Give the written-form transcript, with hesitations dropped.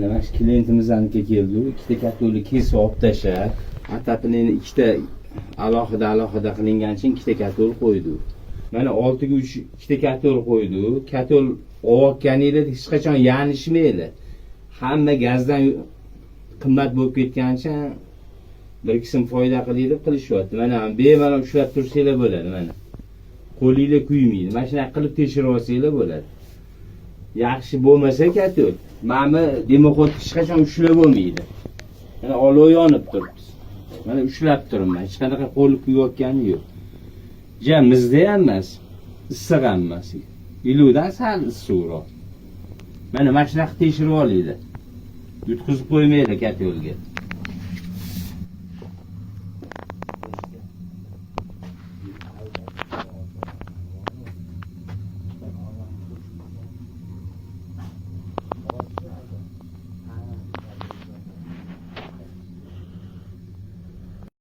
Mana shu klientimiznikiga keldi. Ikkita katoli kesib olib tashlab, atapini ikkita alohida qilinganicha ikkita katol qo'ydi. Mana oltiga 3 ikkita katol qo'ydi. Katol olganinglar hech qachon yanishmaydi. Hamma gazdan qimmat bo'lib ketganicha bir qism foyda qiladi deb qilishyapti. Mana bemalol ushlab tursanglar bo'ladi mana. Qo'linglar kuymaydi. Mana shunaqa qilib tekshirib olsanglar bo'ladi. Yaxshi bo'lmasa katol, mana demoxod hech qachon ushlab bo'lmaydi. Mana olov yonib turibdi. Mana ushlab turibman. Hech qanaqa qo'l kuyayotgani yo'q. Ja mizda ham emas, issiq ham emas. Iludan sal issiqroq. Mana shunaqa tekshirib olinglar. Yutqizib qo'ymaydi katolga.